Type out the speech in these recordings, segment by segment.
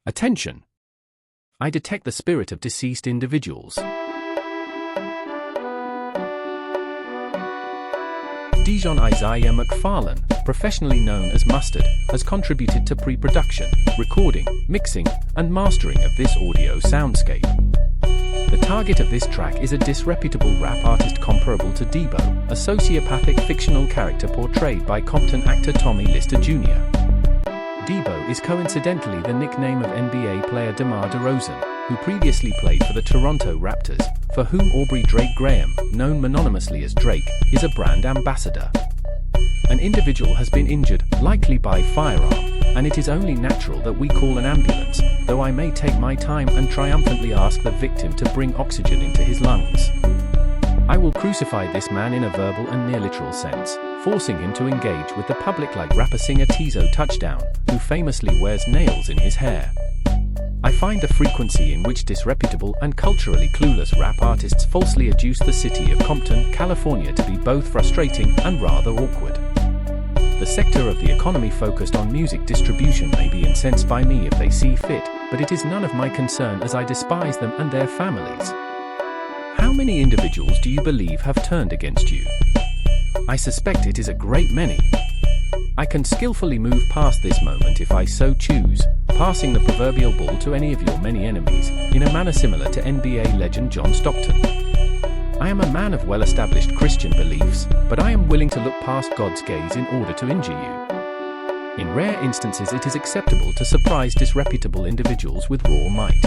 Attention! I detect the spirit of deceased individuals. Dijon Isaiah McFarlane, professionally known as Mustard, has contributed to pre-production, recording, mixing, and mastering of this audio soundscape. The target of this track is a disreputable rap artist comparable to Debo, a sociopathic fictional character portrayed by Compton actor Tommy Lister Jr. Debo is coincidentally the nickname of NBA player DeMar DeRozan, who previously played for the Toronto Raptors, for whom Aubrey Drake Graham, known mononymously as Drake, is a brand ambassador. An individual has been injured, likely by firearm, and it is only natural that we call an ambulance, though I may take my time and triumphantly ask the victim to bring oxygen into his lungs. I will crucify this man in a verbal and near-literal sense, forcing him to engage with the public like rapper singer Tizo Touchdown, who famously wears nails in his hair. I find the frequency in which disreputable and culturally clueless rap artists falsely adduce the city of Compton, California to be both frustrating and rather awkward. The sector of the economy focused on music distribution may be incensed by me if they see fit, but it is none of my concern as I despise them and their families. How many individuals do you believe have turned against you? I suspect it is a great many. I can skillfully move past this moment if I so choose, passing the proverbial ball to any of your many enemies, in a manner similar to NBA legend John Stockton. I am a man of well-established Christian beliefs, but I am willing to look past God's gaze in order to injure you. In rare instances it is acceptable to surprise disreputable individuals with raw might.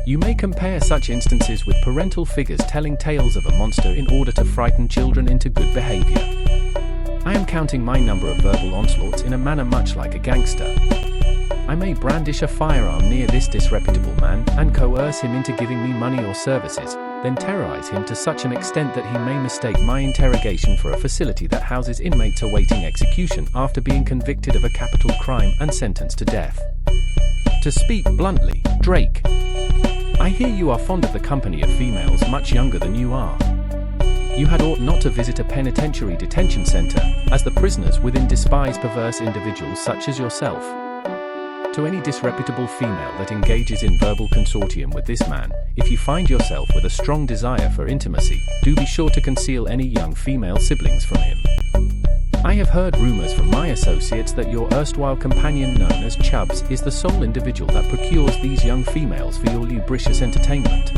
You may compare such instances with parental figures telling tales of a monster in order to frighten children into good behavior. I am counting my number of verbal onslaughts in a manner much like a gangster. I may brandish a firearm near this disreputable man and coerce him into giving me money or services, then terrorize him to such an extent that he may mistake my interrogation for a facility that houses inmates awaiting execution after being convicted of a capital crime and sentenced to death. To speak bluntly, Drake, I hear you are fond of the company of females much younger than you are. You had ought not to visit a penitentiary detention center, as the prisoners within despise perverse individuals such as yourself. To any disreputable female that engages in verbal consortium with this man, if you find yourself with a strong desire for intimacy, do be sure to conceal any young female siblings from him. I have heard rumors from my associates that your erstwhile companion known as Chubbs is the sole individual that procures these young females for your lubricious entertainment.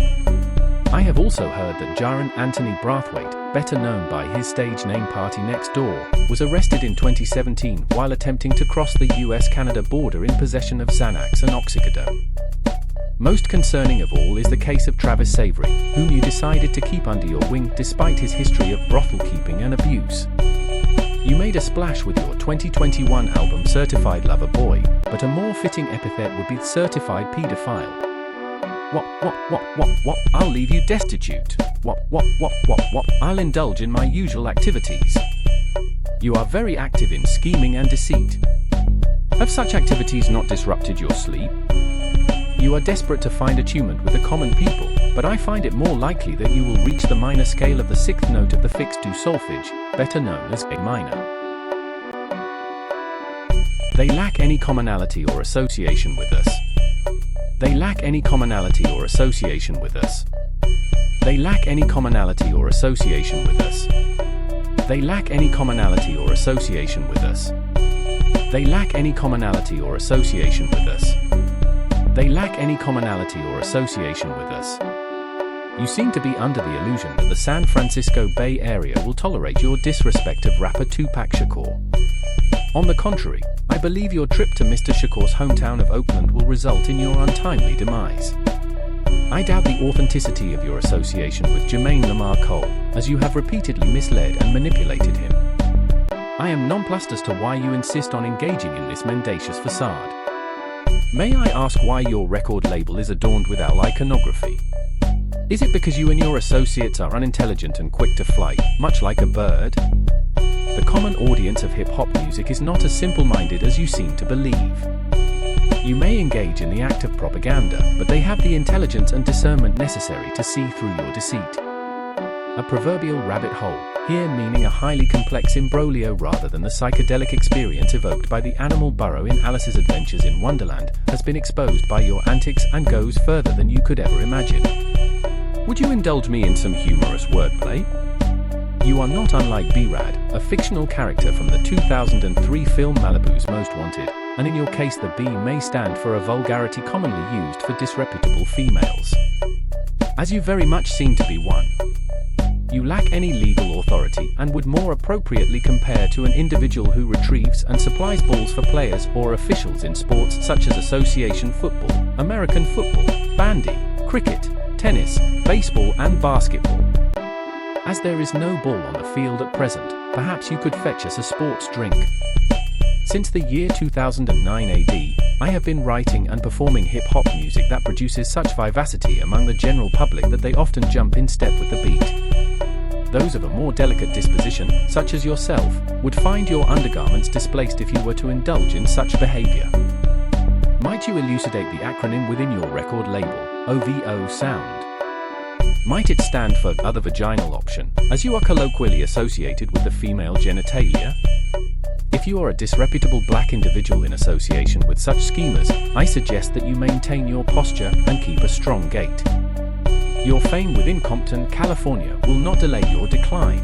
I have also heard that Jaron Anthony Brathwaite, better known by his stage name Party Next Door, was arrested in 2017 while attempting to cross the US-Canada border in possession of Xanax and oxycodone. Most concerning of all is the case of Travis Savory, whom you decided to keep under your wing despite his history of brothel keeping and abuse. You made a splash with your 2021 album Certified Lover Boy, but a more fitting epithet would be Certified Pedophile. What, I'll leave you destitute. What, I'll indulge in my usual activities. You are very active in scheming and deceit. Have such activities not disrupted your sleep? You are desperate to find attunement with the common people, but I find it more likely that you will reach the minor scale of the sixth note of the fixed do solfege, better known as A minor. They lack any commonality or association with us. They lack any commonality or association with us. They lack any commonality or association with us. They lack any commonality or association with us. They lack any commonality or association with us. They lack any commonality or association with us. You seem to be under the illusion that the San Francisco Bay Area will tolerate your disrespect of rapper Tupac Shakur. On the contrary, I believe your trip to Mr. Shakur's hometown of Oakland will result in your untimely demise. I doubt the authenticity of your association with Jermaine Lamar Cole, as you have repeatedly misled and manipulated him. I am nonplussed as to why you insist on engaging in this mendacious facade. May I ask why your record label is adorned with owl iconography? Is it because you and your associates are unintelligent and quick to flight, much like a bird? The common audience of hip-hop music is not as simple-minded as you seem to believe. You may engage in the act of propaganda, but they have the intelligence and discernment necessary to see through your deceit. a proverbial rabbit hole, here meaning a highly complex imbroglio rather than the psychedelic experience evoked by the animal burrow in Alice's Adventures in Wonderland, has been exposed by your antics and goes further than you could ever imagine. Would you indulge me in some humorous wordplay? You are not unlike B-Rad, a fictional character from the 2003 film Malibu's Most Wanted, and in your case the B may stand for a vulgarity commonly used for disreputable females. As you very much seem to be one. You lack any legal authority and would more appropriately compare to an individual who retrieves and supplies balls for players or officials in sports such as association football, American football, bandy, cricket, tennis, baseball and basketball. As there is no ball on the field at present, perhaps you could fetch us a sports drink. Since the year 2009 AD, I have been writing and performing hip-hop music that produces such vivacity among the general public that they often jump in step with the beat. Those of a more delicate disposition, such as yourself, would find your undergarments displaced if you were to indulge in such behavior. Might you elucidate the acronym within your record label, OVO Sound? Might it stand for Other Vaginal Option, as you are colloquially associated with the female genitalia? If you are a disreputable black individual in association with such schemers, I suggest that you maintain your posture and keep a strong gait. Your fame within Compton, California will not delay your decline.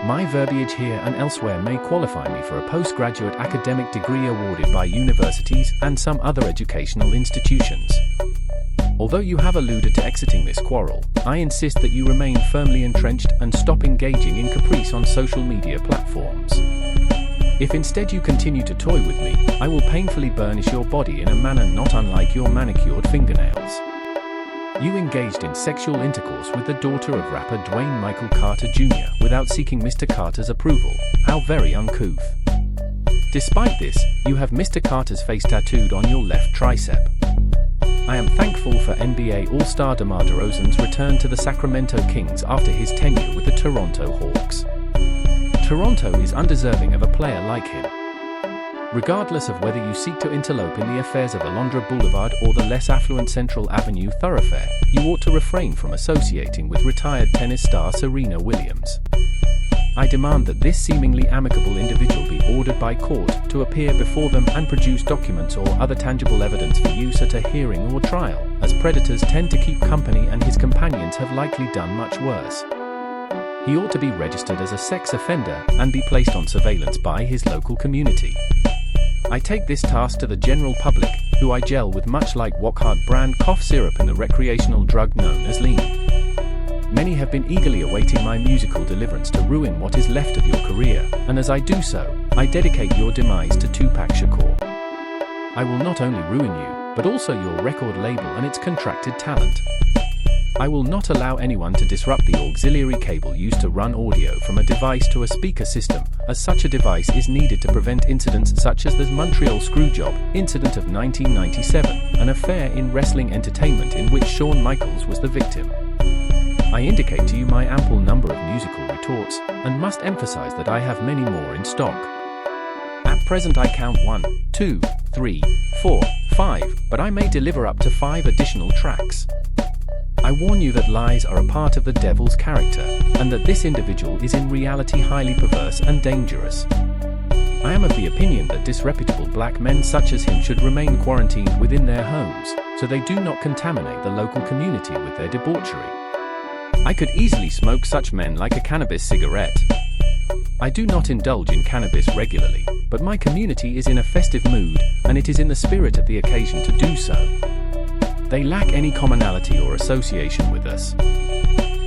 My verbiage here and elsewhere may qualify me for a postgraduate academic degree awarded by universities and some other educational institutions. Although you have alluded to exiting this quarrel, I insist that you remain firmly entrenched and stop engaging in caprice on social media platforms. If instead you continue to toy with me, I will painfully burnish your body in a manner not unlike your manicured fingernails. You engaged in sexual intercourse with the daughter of rapper Dwayne Michael Carter Jr. without seeking Mr. Carter's approval. How very uncouth. Despite this, you have Mr. Carter's face tattooed on your left tricep. I am thankful for NBA All-Star DeMar DeRozan's return to the Sacramento Kings after his tenure with the Toronto Hawks. Toronto is undeserving of a player like him. Regardless of whether you seek to interlope in the affairs of Alondra Boulevard or the less affluent Central Avenue thoroughfare, you ought to refrain from associating with retired tennis star Serena Williams. I demand that this seemingly amicable individual be ordered by court to appear before them and produce documents or other tangible evidence for use at a hearing or trial, as predators tend to keep company and his companions have likely done much worse. He ought to be registered as a sex offender and be placed on surveillance by his local community. I take this task to the general public, who I gel with much like Wockhardt brand cough syrup in the recreational drug known as lean. Many have been eagerly awaiting my musical deliverance to ruin what is left of your career, and as I do so, I dedicate your demise to Tupac Shakur. I will not only ruin you, but also your record label and its contracted talent. I will not allow anyone to disrupt the auxiliary cable used to run audio from a device to a speaker system, as such a device is needed to prevent incidents such as the Montreal Screwjob incident of 1997, an affair in wrestling entertainment in which Shawn Michaels was the victim. I indicate to you my ample number of musical retorts, and must emphasize that I have many more in stock. At present I count 1, 2, 3, 4, 5, but I may deliver up to 5 additional tracks. I warn you that lies are a part of the devil's character, and that this individual is in reality highly perverse and dangerous. I am of the opinion that disreputable black men such as him should remain quarantined within their homes, so they do not contaminate the local community with their debauchery. I could easily smoke such men like a cannabis cigarette. I do not indulge in cannabis regularly, but my community is in a festive mood, and it is in the spirit of the occasion to do so. They lack any commonality or association with us.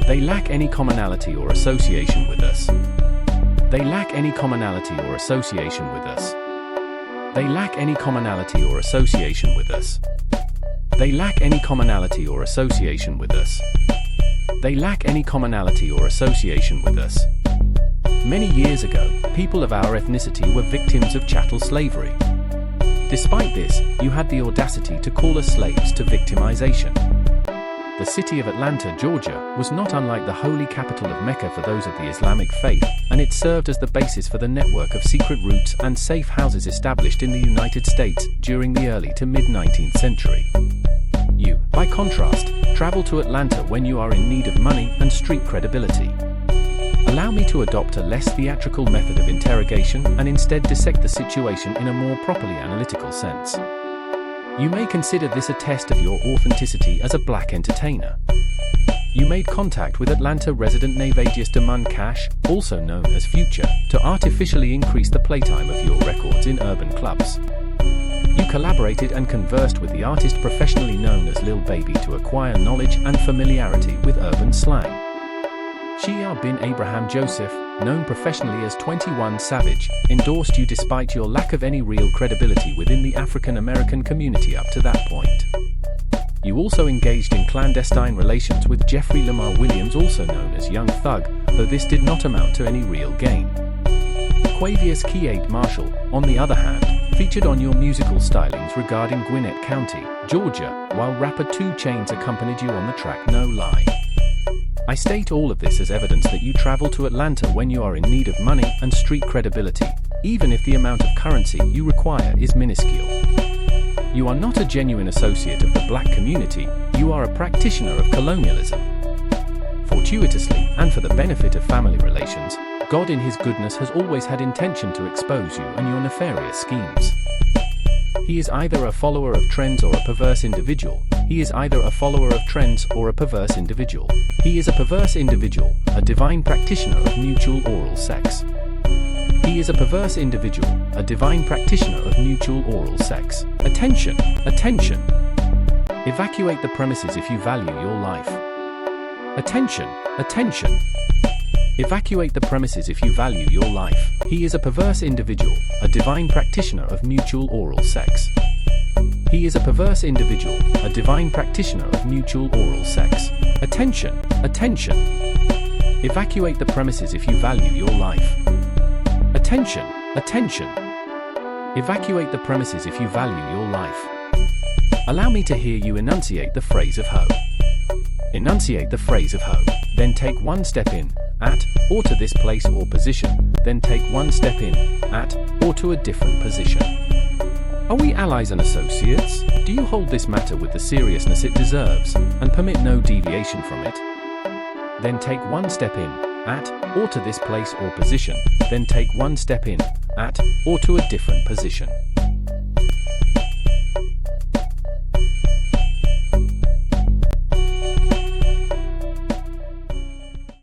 They lack any commonality or association with us. They lack any commonality or association with us. They lack any commonality or association with us. They lack any commonality or association with us. They lack any commonality or association with us. Many years ago, people of our ethnicity were victims of chattel slavery. Despite this, you had the audacity to call us slaves to victimization. The city of Atlanta, Georgia, was not unlike the holy capital of Mecca for those of the Islamic faith, and it served as the basis for the network of secret routes and safe houses established in the United States during the early to mid-19th century. You, by contrast, travel to Atlanta when you are in need of money and street credibility. Allow me to adopt a less theatrical method of interrogation and instead dissect the situation in a more properly analytical sense. You may consider this a test of your authenticity as a black entertainer. You made contact with Atlanta resident Navagius Demund Cash, also known as Future, to artificially increase the playtime of your records in urban clubs. You collaborated and conversed with the artist professionally known as Lil Baby to acquire knowledge and familiarity with urban slang. Shia bin Abraham Joseph, known professionally as 21 Savage, endorsed you despite your lack of any real credibility within the African American community up to that point. You also engaged in clandestine relations with Jeffrey Lamar Williams, also known as Young Thug, though this did not amount to any real gain. Quavius Keade Marshall, on the other hand, featured on your musical stylings regarding Gwinnett County, Georgia, while rapper 2 Chainz accompanied you on the track No Lie. I state all of this as evidence that you travel to Atlanta when you are in need of money and street credibility, even if the amount of currency you require is minuscule. You are not a genuine associate of the black community, you are a practitioner of colonialism. Fortuitously, and for the benefit of family relations, God in His goodness has always had intention to expose you and your nefarious schemes. He is either a follower of trends or a perverse individual. He is either a follower of trends or a perverse individual. He is a perverse individual, a divine practitioner of mutual oral sex. He is a perverse individual, a divine practitioner of mutual oral sex. Attention, attention. Evacuate the premises if you value your life. Attention, attention. Evacuate the premises if you value your life. He is a perverse individual, a divine practitioner of mutual oral sex. He is a perverse individual, a divine practitioner of mutual oral sex. Attention, attention. Evacuate the premises if you value your life. Attention, attention. Evacuate the premises if you value your life. Allow me to hear you enunciate the phrase of ho. Enunciate the phrase of ho. Then take one step in, at, or to this place or position. Then take one step in, at, or to a different position. Are we allies and associates? Do you hold this matter with the seriousness it deserves, and permit no deviation from it? Then take one step in, at, or to this place or position. Then take one step in, at, or to a different position.